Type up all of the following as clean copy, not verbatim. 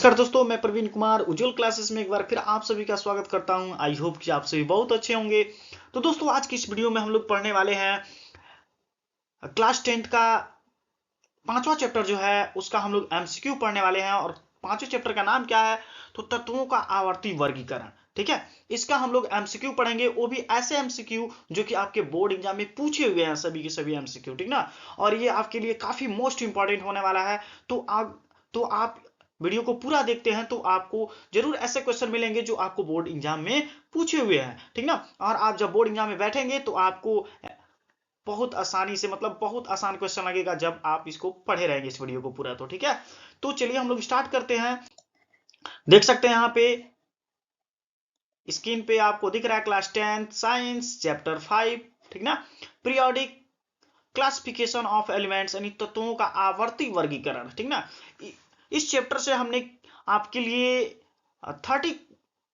नमस्कार दोस्तों, मैं प्रवीण कुमार उज्जवल क्लासेस में एक बार फिर आप सभी का स्वागत करता हूं। आई होप कि आप सभी बहुत अच्छे होंगे। तो दोस्तों, आज की इस वीडियो में हम लोग पढ़ने वाले हैं क्लास 10th का 5वां चैप्टर जो है उसका हम लोग एमसीक्यू पढ़ने वाले हैं। और 5वें चैप्टर का नाम क्या है? तो तत्वों का आवर्ती वर्गीकरण। ठीक है, इसका हम लोग एमसीक्यू पढ़ेंगे, वो भी ऐसे एमसीक्यू जो कि आपके बोर्ड एग्जाम में पूछे हुए हैं, सभी के सभी एमसीक्यू। ठीक ना, और ये आपके लिए काफी मोस्ट इंपॉर्टेंट होने वाला है। तो आप वीडियो को पूरा देखते हैं तो आपको जरूर ऐसे क्वेश्चन मिलेंगे जो आपको बोर्ड एग्जाम में पूछे हुए हैं। ठीक ना, और आप जब बोर्ड एग्जाम में बैठेंगे तो आपको बहुत आसानी से, मतलब बहुत आसान क्वेश्चन लगेगा जब आप इसको पढ़े रहेंगे इस वीडियो को पूरा। तो ठीक है, तो चलिए हम लोग स्टार्ट करते हैं। देख सकते हैं यहाँ पे स्क्रीन पे आपको दिख रहा है क्लास 10 साइंस चैप्टर 5। ठीक ना, पीरियोडिक क्लासिफिकेशन ऑफ एलिमेंट्स, यानी तत्वों का आवर्ती वर्गीकरण। ठीक ना, इस चैप्टर से हमने आपके लिए 30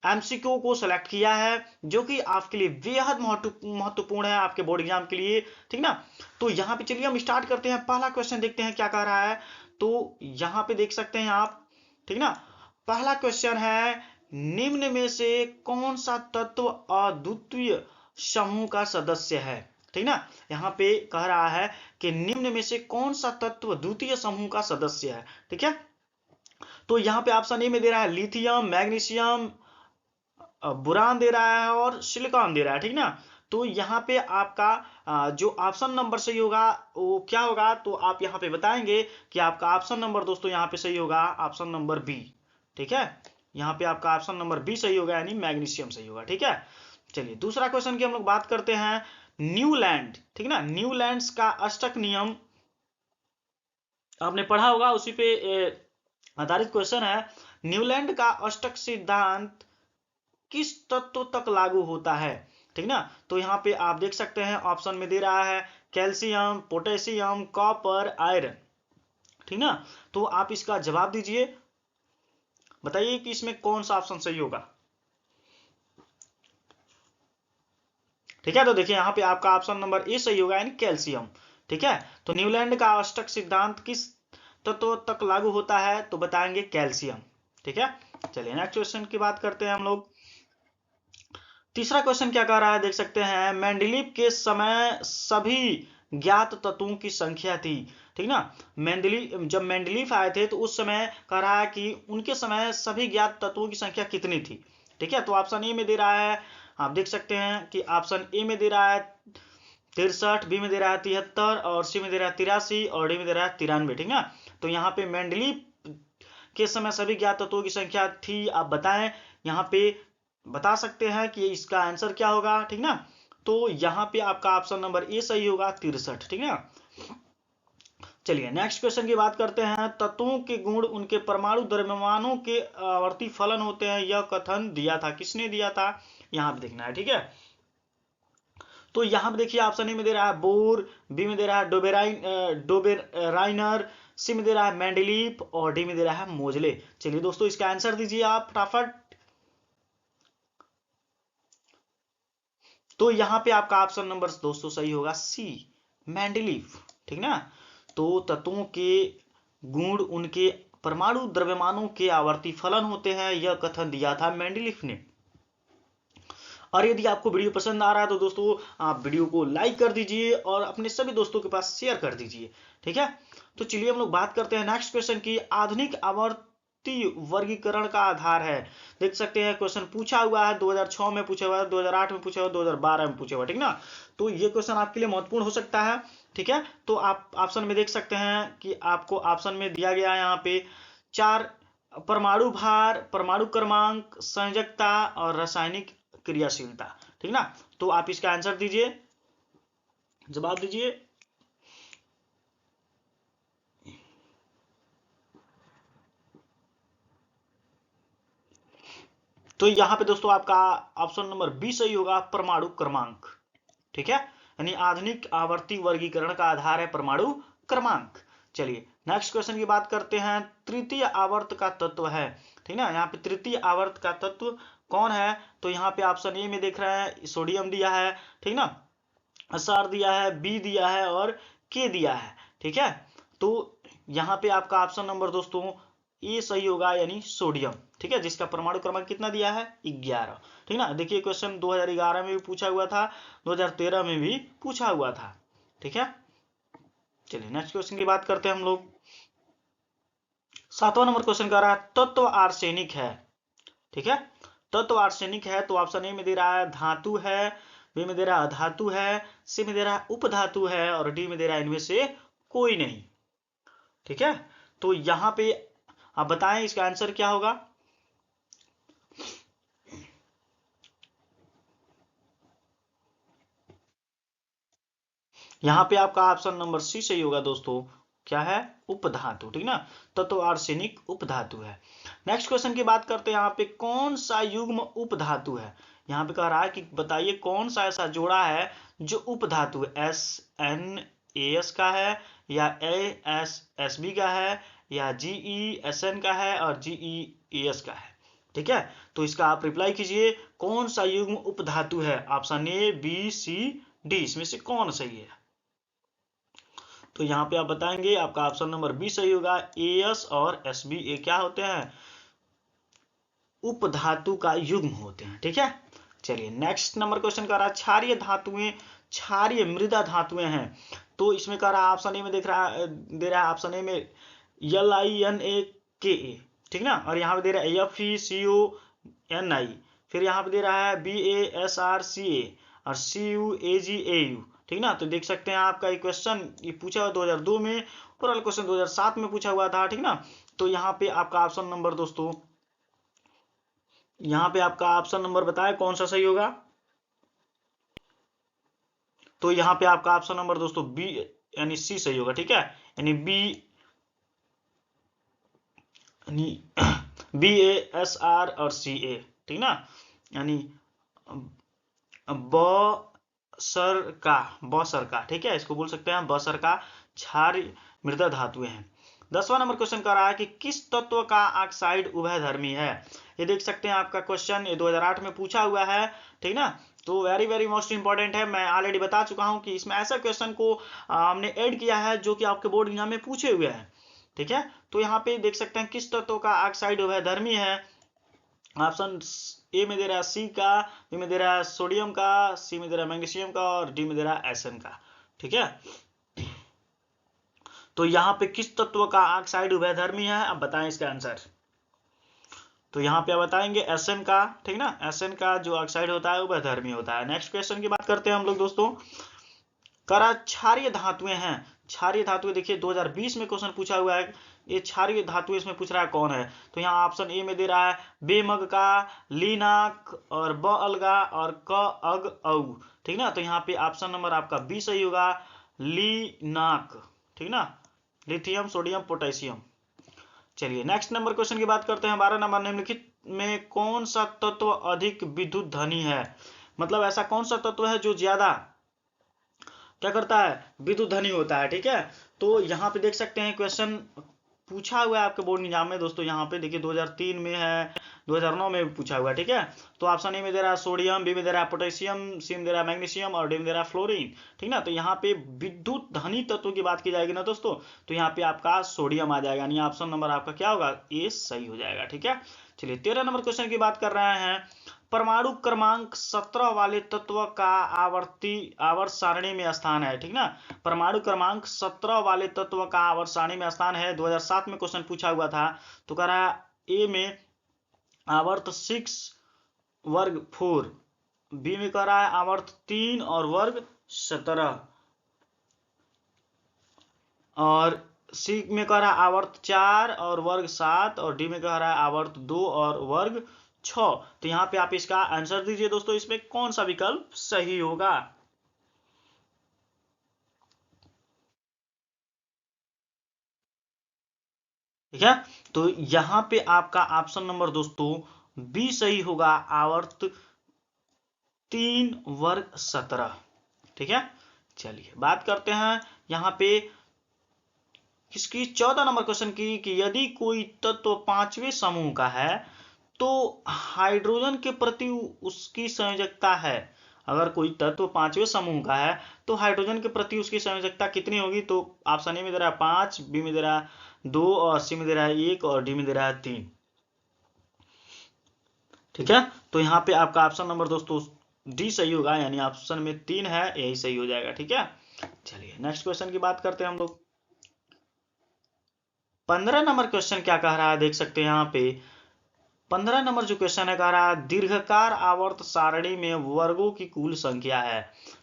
एमसीक्यू को सेलेक्ट किया है जो कि आपके लिए बेहद महत्वपूर्ण है आपके बोर्ड एग्जाम के लिए। ठीक ना, तो यहाँ पे चलिए हम स्टार्ट करते हैं। पहला क्वेश्चन देखते हैं क्या कह रहा है। तो यहाँ पे देख सकते हैं आप। ठीक ना, पहला क्वेश्चन है, निम्न में से कौन सा तत्व अद्वितीय समूह का सदस्य है? ठीक ना, यहाँ पे कह रहा है कि निम्न में से कौन सा तत्व द्वितीय समूह का सदस्य है। ठीक है, तो यहाँ पे ऑप्शन ए में दे रहा है लिथियम, मैग्नीशियम, बोरान दे रहा है और सिलिकॉन दे रहा है। ठीक ना, तो यहाँ पे आपका जो ऑप्शन नंबर सही होगा वो क्या होगा, तो आप यहाँ पे बताएंगे कि आपका ऑप्शन नंबर दोस्तों यहाँ पे सही होगा ऑप्शन नंबर बी। ठीक है, यहाँ पे आपका ऑप्शन नंबर बी सही होगा, यानी मैग्नीशियम सही होगा। ठीक है, चलिए दूसरा क्वेश्चन की हम लोग बात करते हैं। न्यूलैंड, ठीक ना, न्यूलैंड्स का अष्टक नियम आपने पढ़ा होगा, उसी पे आधारित क्वेश्चन है। न्यूलैंड का अष्टक सिद्धांत किस तत्व तक लागू होता है? ठीक ना, तो यहाँ पे आप देख सकते हैं ऑप्शन में दे रहा है कैल्शियम, पोटेशियम, कॉपर, आयरन। ठीक ना, तो आप इसका जवाब दीजिए, बताइए कि इसमें कौन सा ऑप्शन सही होगा। ठीक है, तो देखिए यहाँ पे आपका ऑप्शन नंबर ए सही होगा, यानी कैल्शियम। ठीक है, तो न्यूलैंड का अष्टक सिद्धांत किस तत्व तक लागू होता है? तो बताएंगे कैल्शियम। ठीक है, चलिए नेक्स्ट क्वेश्चन की बात करते हैं हम लोग। तीसरा क्वेश्चन क्या कह रहा है, देख सकते हैं। मेंडलीव के समय सभी ज्ञात तत्वों की संख्या थी। ठीक ना, जब मेंडलीव आए थे तो उस समय कह रहा है कि उनके समय सभी ज्ञात तत्वों की संख्या कितनी थी। ठीक है, तो ऑप्शन ए में दे रहा है, आप देख सकते हैं कि ऑप्शन ए में दे रहा है 63, बी में दे रहा है 73, और सी में दे रहा है 83, और डी में दे रहा है 93। ठीक ना, तो यहाँ पे मेंडलीव के समय सभी ज्ञात तत्वों की संख्या थी, आप बताएं। यहाँ पे बता सकते हैं कि इसका आंसर क्या होगा। ठीक ना, तो यहाँ पे आपका ऑप्शन नंबर ए सही होगा 63। ठीक है, चलिए नेक्स्ट क्वेश्चन की बात करते हैं। तत्वों के गुण उनके परमाणु द्रव्यमानों के आवर्ती फलन होते हैं, यह कथन दिया था, किसने दिया था? यहाँ पे देखना है। ठीक है, तो यहाँ पे देखिए ऑप्शन ए में दे रहा है बोर, बी में दे रहा है डोबेराइनर, सी में दे रहा है मेंडलीव, और डी में दे रहा है मोजले। चलिए दोस्तों, इसका आंसर दीजिए आप फटाफट। तो यहाँ पे आपका ऑप्शन नंबर दोस्तों सही होगा सी, मेंडलीव। ठीक ना, तो तत्वों के गुण उनके परमाणु द्रव्यमानों के आवर्ती फलन होते हैं, यह कथन दिया था मेंडलीव ने। और यदि आपको वीडियो पसंद आ रहा है तो दोस्तों आप वीडियो को लाइक कर दीजिए और अपने सभी दोस्तों के पास शेयर कर दीजिए। ठीक है, तो चलिए हम लोग बात करते हैं नेक्स्ट क्वेश्चन की। आधुनिक आवर्ती वर्गीकरण का आधार है। देख सकते हैं क्वेश्चन पूछा हुआ है, 2006 में पूछा हुआ है, 2008 में पूछा हुआ है, 2012 में पूछा हुआ है। ठीक ना, तो ये क्वेश्चन आपके लिए महत्वपूर्ण हो सकता है। ठीक है, तो आप ऑप्शन में देख सकते हैं कि आपको ऑप्शन में दिया गया है यहाँ पे 4 परमाणु भार, परमाणु क्रमांक, संयोजकता और रासायनिक क्रियाशीलता। ठीक ना, तो आप इसका आंसर दीजिए, जवाब दीजिए। तो यहां पे दोस्तों आपका ऑप्शन नंबर बी सही होगा, परमाणु क्रमांक। ठीक है, यानी आधुनिक आवर्ती वर्गीकरण का आधार है परमाणु क्रमांक। चलिए नेक्स्ट क्वेश्चन की बात करते हैं। तृतीय आवर्त का तत्व है। ठीक ना, यहाँ पे तृतीय आवर्त का तत्व कौन है? तो यहाँ पे ऑप्शन ए में देख रहे हैं सोडियम दिया है। ठीक ना, एसआर दिया है, बी दिया है और के दिया है। ठीक है, तो यहाँ पे आपका ऑप्शन नंबर दोस्तों ये सही होगा, यानी सोडियम। ठीक है, जिसका परमाणु क्रमांक कितना दिया है, 11। ठीक ना, देखिए क्वेश्चन 2011 में भी पूछा हुआ था, 2013 में भी पूछा हुआ था। ठीक है, चलिए नेक्स्ट क्वेश्चन की बात करते हैं हम लोग। 7वां नंबर क्वेश्चन कह रहा है तत्व आर्सेनिक है। ठीक है, तत्व आर्सेनिक है तो ऑप्शन ए में दे रहा है धातु है, बी में दे रहा है अधातु है, सी में दे रहा है उपधातु है और डी में दे रहा है इनमें से कोई नहीं। ठीक है, तो यहां पे आप बताएं इसका आंसर क्या होगा। यहां पे आपका ऑप्शन नंबर सी सही होगा दोस्तों, क्या है, उपधातु। ठीक ना, तत्व आर्सेनिक उपधातु है। नेक्स्ट क्वेश्चन की बात करते हैं, यहाँ पे कौन सा युग्म उपधातु है। यहाँ पे कह रहा है कि बताइए कौन सा ऐसा जोड़ा है जो उपधातु SnAs का है, या AsSb का है, या GeSn का है और GeAs का है। ठीक है, तो इसका आप रिप्लाई कीजिए, कौन सा युग्म उपधातु है। Option A, B, C, D इसमें से कौन सही है। तो यहाँ पे आप बताएंगे, आपका ऑप्शन नंबर बी सही होगा। एस और एसबी ये क्या होते हैं, उपधातु का युग्म होते हैं। ठीक है, चलिए नेक्स्ट नंबर क्वेश्चन कर रहा है क्षारीय धातुएं, क्षारीय मृदा धातुएं हैं। तो इसमें कह रहा है ऑप्शन ए में दे रहा है ऑप्शन ए में LINAKA। ठीक ना, और यहाँ पे दे रहा है FeCONI, फिर यहाँ पे दे रहा है BASRCA और CUAGAU। ठीक ना, तो देख सकते हैं आपका ये क्वेश्चन ये पूछा हुआ 2002 में, और क्वेश्चन 2007 में पूछा हुआ था। ठीक ना, तो यहाँ पे आपका ऑप्शन नंबर दोस्तों, यहाँ पे आपका ऑप्शन नंबर बताए कौन सा सही होगा। तो यहाँ पे आपका ऑप्शन नंबर दोस्तों बी यानी सी सही होगा। ठीक है, यानी BASR और CA। ठीक ना, यानी बसर का। ठीक है, इसको बोल सकते हैं बसर का क्षारीय मृदा धातुएं हैं। 10वां नंबर क्वेश्चन कर रहा है कि किस तत्व का ऑक्साइड उभयधर्मी है। ये देख सकते हैं आपका क्वेश्चन ये 2008 में पूछा हुआ है। ठीक ना, तो वेरी वेरी मोस्ट इंपॉर्टेंट है। मैं ऑलरेडी बता चुका हूं कि इसमें ऐसा क्वेश्चन को हमने ऐड किया है जो कि आपके बोर्ड एग्जाम में पूछे हुए हैं। ठीक है, तो यहाँ पे देख सकते हैं किस तत्व का ऑक्साइड उभयधर्मी है। ऑप्शन ए में दे रहा है सी का, बी में दे रहा है सोडियम का, सी में दे रहा है मैग्नीशियम का और डी में दे रहा है एसएन का। ठीक है, तो यहाँ पे किस तत्व का ऑक्साइड उभयधर्मी है, अब बताएं इसका आंसर। तो यहाँ पे बताएंगे एसएन का। ठीक ना, एसएन का जो ऑक्साइड होता है उभयधर्मी होता है। नेक्स्ट क्वेश्चन की बात करते हैं हम लोग दोस्तों। करा क्षारीय धातुएं हैं, क्षारीय धातुएं देखिए 2020 में क्वेश्चन पूछा हुआ है, ये क्षारीय धातु इसमें पूछ रहा है कौन है। तो यहाँ ऑप्शन ए में दे रहा है बेमग का, लीनाक और ब अलगा और क अग औ। ठीक ना, तो यहाँ पे ऑप्शन नंबर आपका बी सही होगा, लीनाक। ठीक ना, लिथियम सोडियम पोटेशियम। चलिए नेक्स्ट नंबर क्वेश्चन की बात करते हैं। 12 नंबर, निम्नलिखित में कौन सा तत्व अधिक विद्युत धनी है। मतलब ऐसा कौन सा तत्व है जो ज्यादा क्या करता है, विद्युत धनी होता है। ठीक है, तो यहाँ पे देख सकते हैं क्वेश्चन पूछा हुआ है आपके बोर्ड एग्जाम में दोस्तों। यहाँ पे देखिए 2003 में है, 2009 में भी पूछा हुआ है। ठीक है, तो ऑप्शन ए में दे रहा है सोडियम, बी में दे रहा है पोटेशियम, सी में दे रहा है मैग्नीशियम और डी में दे रहा है फ्लोरीन। ठीक ना, तो यहाँ पे विद्युत धनी तत्व की बात की जाएगी ना दोस्तों, तो यहाँ पे आपका सोडियम आ जाएगा, यानी ऑप्शन नंबर आपका क्या होगा, ए सही हो जाएगा। ठीक है, चलिए 13 नंबर क्वेश्चन की बात कर रहे हैं। परमाणु क्रमांक 17 वाले तत्व का आवर्त सारणी में स्थान है। ठीक ना, परमाणु क्रमांक 17 वाले तत्व का आवर्त सारणी में स्थान है। 2007 में क्वेश्चन पूछा हुआ था। तो कह रहा है ए में आवर्त 6 वर्ग 4, बी में कह रहा है आवर्त 3 और वर्ग 17, और सी में कह रहा है आवर्त 4 और वर्ग 7, और डी में कह रहा है आवर्त 2 और वर्ग 6। तो यहाँ पे आप इसका आंसर दीजिए दोस्तों, इसमें कौन सा विकल्प सही होगा। ठीक है, तो यहाँ पे आपका ऑप्शन नंबर दोस्तों बी सही होगा, आवर्त 3 वर्ग 17। ठीक है, चलिए बात करते हैं यहाँ पे इसकी 14 नंबर क्वेश्चन की कि यदि कोई तत्व 5वें समूह का है तो हाइड्रोजन के प्रति उसकी संयोजकता है, अगर कोई तत्व पांचवें समूह का है तो हाइड्रोजन के प्रति उसकी संयोजकता कितनी होगी? तो ऑप्शन ए में दे रहा है 5, बी में दे रहा है 2 और सी में दे रहा है 1 और डी में दे रहा है 3। ठीक है, तो यहाँ पे आपका ऑप्शन नंबर दोस्तों डी सही होगा, यानी ऑप्शन में 3 है, यही सही हो जाएगा। ठीक है, चलिए नेक्स्ट क्वेश्चन की बात करते हैं हम लोग। 15 नंबर क्वेश्चन क्या कह रहा है, देख सकते हैं यहाँ पे 15 नंबर जो क्वेश्चन है कह रहा है दीर्घकार आवर्त सारणी में वर्गों की कुल संख्या है।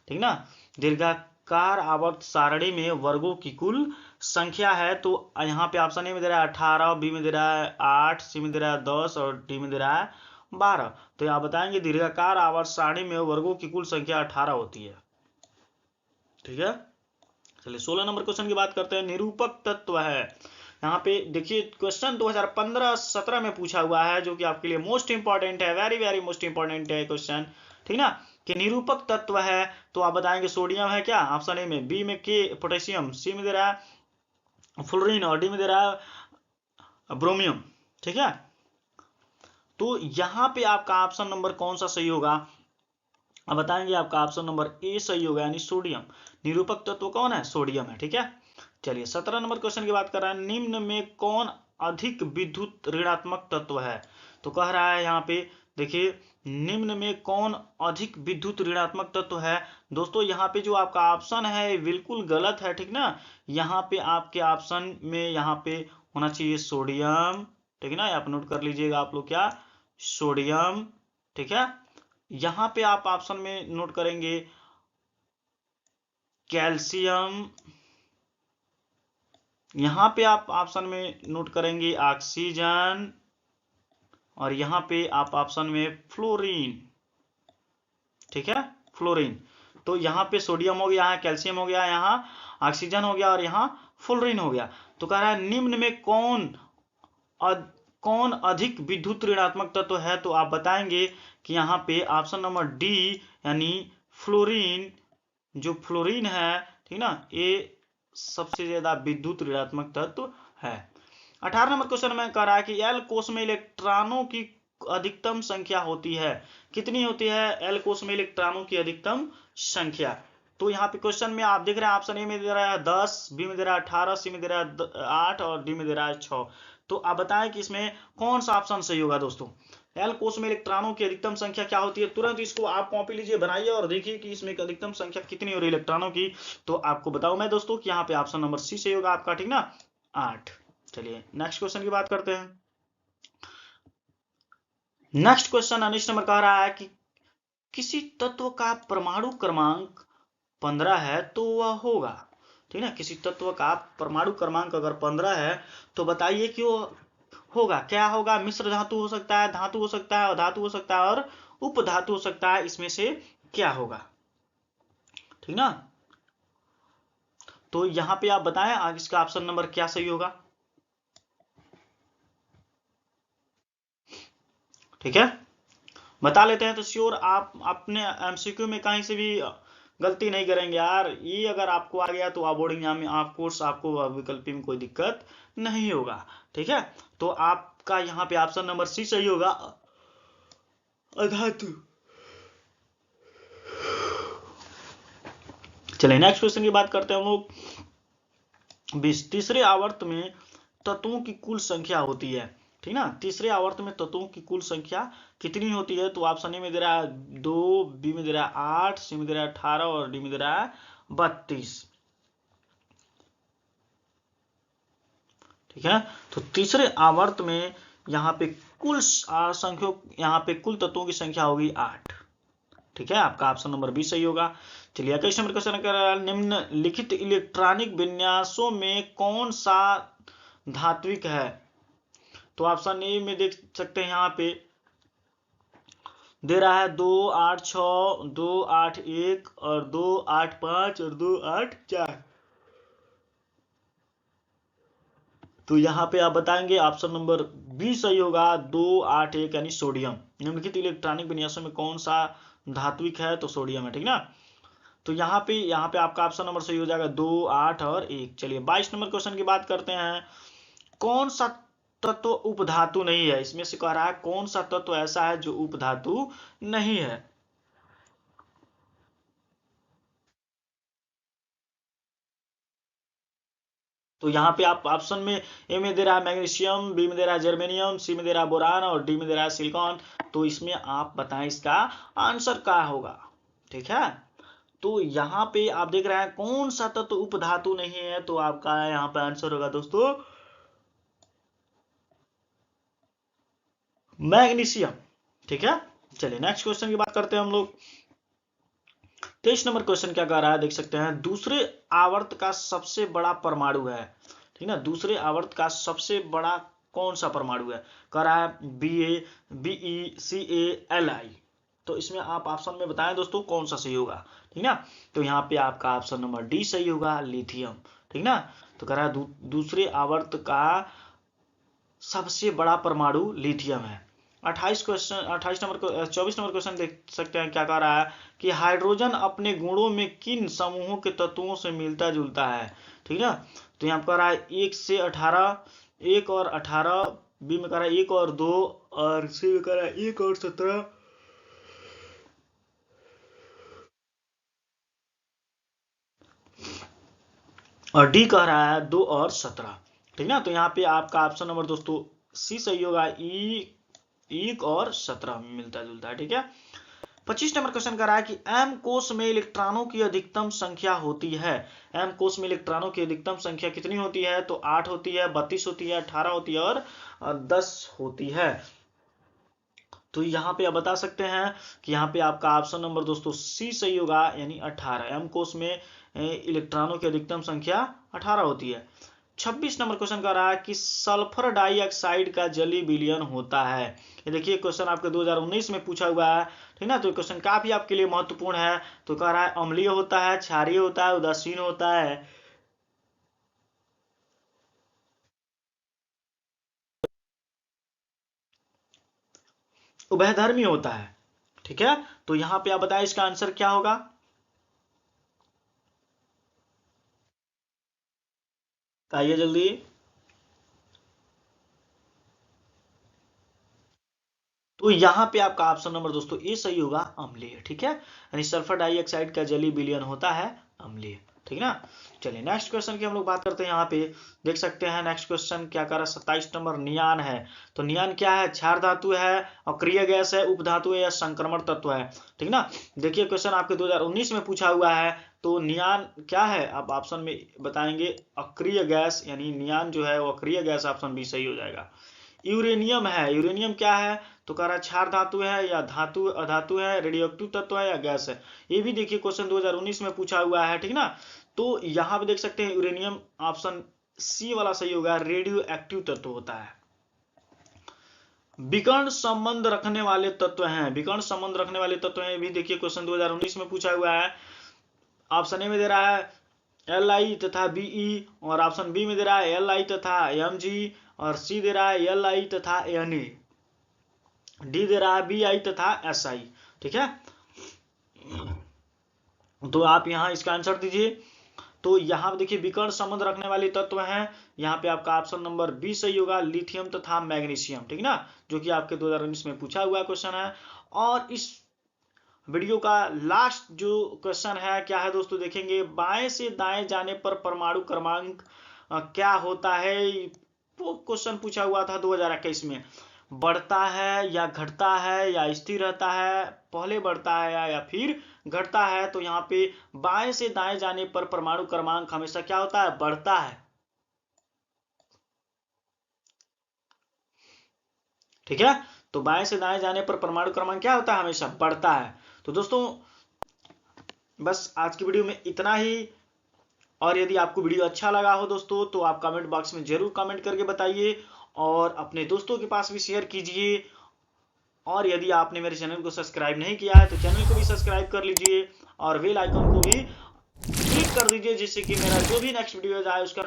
ठीक ना, दीर्घकार आवर्त सारणी में वर्गों की कुल संख्या है। तो यहाँ पे ऑप्शन ए में दे रहा है 18, बी में दे रहा है 8, सी में दे रहा है 10 और डी में दे रहा है 12। तो आप बताएंगे दीर्घकार आवर्त सारणी में वर्गों की कुल संख्या 18 होती है। ठीक है, चलिए 16 नंबर क्वेश्चन की बात करते हैं। निरूपक तत्व है, यहाँ पे देखिए क्वेश्चन 2015-17 में पूछा हुआ है, जो कि आपके लिए मोस्ट इंपॉर्टेंट है, वेरी वेरी मोस्ट इंपॉर्टेंट है क्वेश्चन। ठीक ना, कि निरूपक तत्व है तो आप बताएंगे सोडियम है क्या, ऑप्शन ए में, बी में के पोटेशियम, सी में दे रहा है फ्लोरीन और डी में दे रहा है ब्रोमियम। ठीक है, तो यहाँ पे आपका ऑप्शन नंबर कौन सा सही होगा? अब बताएंगे आपका ऑप्शन नंबर ए सही होगा, यानी सोडियम। निरूपक तत्व कौन है? सोडियम है। ठीक है, चलिए 17 नंबर क्वेश्चन की बात कर रहा है। निम्न में कौन अधिक विद्युत ऋणात्मक तत्व है? तो कह रहा है यहाँ पे देखिए निम्न में कौन अधिक विद्युत ऋणात्मक तत्व है। दोस्तों यहाँ पे जो आपका ऑप्शन है बिल्कुल गलत है। ठीक ना, यहाँ पे आपके ऑप्शन में यहाँ पे होना चाहिए सोडियम। ठीक है ना, आप नोट कर लीजिएगा आप लोग, क्या सोडियम। ठीक है, यहाँ पे आप ऑप्शन में नोट करेंगे कैल्शियम, यहाँ पे आप ऑप्शन में नोट करेंगे ऑक्सीजन और यहाँ पे आप ऑप्शन में फ्लोरीन। ठीक है, फ्लोरीन। तो यहाँ पे सोडियम हो गया, यहाँ कैल्शियम हो गया, यहाँ ऑक्सीजन हो गया और यहाँ फ्लोरीन हो गया। तो कह रहा है निम्न में कौन अधिक विद्युत ऋणात्मक तत्व है? तो आप बताएंगे कि यहाँ पे ऑप्शन नंबर डी यानी फ्लोरीन, जो फ्लोरीन है, ठीक ना, ये सबसे ज्यादा विद्युत ऋणात्मक तत्व है। 18 नंबर क्वेश्चन में कह रहा है कि एल कोश में इलेक्ट्रॉनों की अधिकतम संख्या होती है, कितनी होती है एल कोश में इलेक्ट्रॉनों की अधिकतम संख्या? तो यहाँ पे क्वेश्चन में आप देख रहे हैं ऑप्शन ए में दे रहा है 10, बी में दे रहा है 18, सी में दे रहा है 8 और डी में दे रहा है 6। तो आप बताएं कि इसमें कौन सा ऑप्शन सही होगा? दोस्तों एल कोश में इलेक्ट्रॉनों की अधिकतम संख्या क्या होती है? तुरंत इसको आप कॉपी लीजिए, बनाइए और देखिए कि इसमें अधिकतम संख्या कितनी हो रही है इलेक्ट्रॉनों की। तो आपको बताऊं मैं दोस्तों कि यहाँ पे ऑप्शन नंबर सी सही होगा आपका। ठीक ना, 8। चलिए नेक्स्ट क्वेश्चन की बात करते हैं। नेक्स्ट क्वेश्चन 19 नंबर कह रहा है कि किसी तत्व का परमाणु क्रमांक 15 है तो वह होगा। ठीक है, किसी तत्व का परमाणु क्रमांक अगर 15 है तो बताइए कि वो होगा क्या? होगा मिश्र धातु हो सकता है, धातु हो सकता है, अधातु हो सकता है और उपधातु हो सकता है, इसमें से क्या होगा? ठीक ना, तो यहां पे आप बताएं आगे इसका ऑप्शन नंबर क्या सही होगा। ठीक है, बता लेते हैं तो श्योर आप अपने एमसीक्यू में कहीं से भी गलती नहीं करेंगे यार। ये अगर आपको आ गया तो आप बोर्डिंग एग्जाम में आप कोर्स आपको विकल्प में कोई दिक्कत नहीं होगा। ठीक है, तो आपका यहाँ पे ऑप्शन नंबर सी सही होगा, अधातु। चलिए नेक्स्ट क्वेश्चन की बात करते हैं हम लोग। 20 तीसरे आवर्त में तत्वों की कुल संख्या होती है। ठीक ना, तीसरे आवर्त में तत्वों की कुल संख्या कितनी होती है? तो ऑप्शन ए में दे रहा है 2, बी में दे रहा है 8, सी में दे रहा है 18 और डी में दे रहा है 32। ठीक है, तो तीसरे आवर्त में यहाँ पे कुल संख्या, यहाँ पे कुल तत्वों की संख्या होगी 8। ठीक है, आपका ऑप्शन नंबर बी सही होगा। चलिए 21 नंबर क्वेश्चन कर रहा है निम्नलिखित इलेक्ट्रॉनिक विन्यासों में कौन सा धात्विक है? तो ऑप्शन ए में देख सकते हैं यहाँ पे दे रहा है 2, 8, 6, 2, 8, 1 और 2, 8, 5 और 2, 8, 4। तो यहाँ पे आप बताएंगे ऑप्शन नंबर बी सही होगा, 2, 8, 1 यानी सोडियम। निम्नलिखित इलेक्ट्रॉनिक विन्यासों में कौन सा धात्विक है? तो सोडियम है। ठीक ना, तो यहाँ पे आपका ऑप्शन नंबर सही हो जाएगा 2, 8 और 1। चलिए 22 नंबर क्वेश्चन की बात करते हैं। कौन सा तत्व उपधातु नहीं है? इसमें से कह रहा है कौन सा तत्व ऐसा है जो उपधातु नहीं है? तो यहाँ पे आप ऑप्शन में ए में दे रहा है मैग्नीशियम, बी में दे रहा है जर्मेनियम, सी में दे रहा है बोरान और डी में दे रहा है सिलिकॉन। तो इसमें आप बताएं इसका आंसर क्या होगा। ठीक है, तो यहाँ पे आप देख रहे हैं कौन सा तत्व उपधातु नहीं है, तो आपका यहाँ पे आंसर होगा दोस्तों मैग्नीशियम। ठीक है, चलिए नेक्स्ट क्वेश्चन की बात करते हैं हम लोग। 23 नंबर क्वेश्चन क्या कह रहा है, देख सकते हैं। दूसरे आवर्त का सबसे बड़ा परमाणु है, ठीक ना, दूसरे आवर्त का सबसे बड़ा कौन सा परमाणु है, कह रहा है BeCl। तो इसमें आप ऑप्शन में बताएं दोस्तों कौन सा सही होगा। ठीक ना, तो यहाँ पे आपका ऑप्शन नंबर डी सही होगा, लिथियम। ठीक ना, तो कह रहा है दूसरे आवर्त का सबसे बड़ा परमाणु लिथियम है। 24 नंबर क्वेश्चन देख सकते हैं क्या कह रहा है कि हाइड्रोजन अपने गुणों में किन समूहों के तत्वों से मिलता जुलता है। ठीक है, तो यहाँ पर कह रहा है 1 से 18, 1 और 18, बी में कह रहा है 1 और 2 और सी में कह रहा है 1 और 17 और डी कह रहा है 2 और 17। ठीक ना, तो यहाँ पे आपका ऑप्शन नंबर दोस्तों सी सही होगा, 1 और 17 में मिलता जुलता है। ठीक है, 25 नंबर क्वेश्चन कर रहा है कि एम कोष में इलेक्ट्रॉनों की अधिकतम संख्या होती है। एम कोष में इलेक्ट्रॉनों की अधिकतम संख्या कितनी होती है, तो 8 होती है, 32 होती है, 18 होती है और 10 होती है। तो यहाँ पे आप बता सकते हैं कि यहाँ पे आपका ऑप्शन नंबर दोस्तों सी सही होगा, यानी 18। एम कोष में इलेक्ट्रॉनों की अधिकतम संख्या 18 होती है। 26 नंबर क्वेश्चन कर रहा है कि सल्फर डाइऑक्साइड का जलीय विलयन होता है। ये देखिए क्वेश्चन आपके 2019 में पूछा हुआ है। ठीक ना, तो क्वेश्चन काफी आपके लिए महत्वपूर्ण है। तो कह रहा है अम्लीय होता है, क्षारीय होता है, उदासीन होता है, उभयधर्मी होता है। ठीक है, तो यहाँ पे आप बताएं इसका आंसर क्या होगा। आइए जल्दी। तो यहाँ पे आपका ऑप्शन नंबर दोस्तों ए सही होगा, अम्लीय। ठीक है, यानी सल्फर डाइऑक्साइड का जलीय विलयन होता है अम्लीय। ठीक ना, चलिए नेक्स्ट क्वेश्चन की हम लोग बात करते हैं। यहाँ पे देख सकते हैं नेक्स्ट क्वेश्चन क्या कर रहा है, 27 नंबर नियान है। तो नियान क्या है, क्षार धातु है, अक्रिय गैस है, उपधातु है या संक्रमण तत्व है। ठीक ना, देखिए क्वेश्चन आपके 2019 में पूछा हुआ है। तो नियान क्या है, आप ऑप्शन में बताएंगे अक्रिय गैस, यानी नियान जो है वो अक्रिय गैस, ऑप्शन बी सही हो जाएगा। यूरेनियम है, यूरेनियम क्या है, तो कह रहा है क्षार धातु है या धातु अधातु है, रेडियोएक्टिव तत्व है या गैस है। ये भी देखिए क्वेश्चन 2019 में पूछा हुआ है। ठीक ना, तो यहाँ पे देख सकते हैं यूरेनियम ऑप्शन सी वाला सही होगा, रेडियो एक्टिव तत्व होता है। विकर्ण संबंध रखने वाले तत्व हैं, विकर्ण संबंध रखने वाले तत्व हैं, भी देखिए क्वेश्चन 2019 में पूछा हुआ है। ऑप्शन ए में दे रहा है Li तथा Be और ऑप्शन बी में दे रहा है Li तथा Mg और सी दे रहा है Li तथा Na, डी दे रहा है Bi तथा Si। ठीक है, तो आप यहाँ इसका आंसर दीजिए। तो यहाँ पे देखिए विकर्ण संबंध रखने वाले तत्व हैं, यहाँ पे आपका ऑप्शन नंबर बी सही होगा, लिथियम तथा मैग्नीशियम। ठीक ना, जो कि आपके 2019 में पूछा हुआ क्वेश्चन है। और इस वीडियो का लास्ट जो क्वेश्चन है क्या है दोस्तों, देखेंगे बाएं से दाएं जाने पर परमाणु क्रमांक क्या होता है। वो क्वेश्चन पूछा हुआ था 2021 में। बढ़ता है या घटता है या स्थिर रहता है, पहले बढ़ता है या फिर घटता है। तो यहाँ पे बाएं से दाएं जाने पर परमाणु क्रमांक हमेशा क्या होता है, बढ़ता है। ठीक है, तो बाएं से दाएं जाने पर परमाणु क्रमांक क्या होता है, हमेशा बढ़ता है। तो दोस्तों बस आज की वीडियो में इतना ही। और यदि आपको वीडियो अच्छा लगा हो दोस्तों, तो आप कमेंट बॉक्स में जरूर कमेंट करके बताइए और अपने दोस्तों के पास भी शेयर कीजिए। और यदि आपने मेरे चैनल को सब्सक्राइब नहीं किया है तो चैनल को भी सब्सक्राइब कर लीजिए और बेल आइकन को भी क्लिक कर दीजिए, जिससे कि मेरा जो भी नेक्स्ट वीडियो आए उसका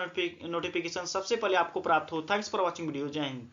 नोटिफिकेशन सबसे पहले आपको प्राप्त हो। Thanks for watching video. जय हिंद।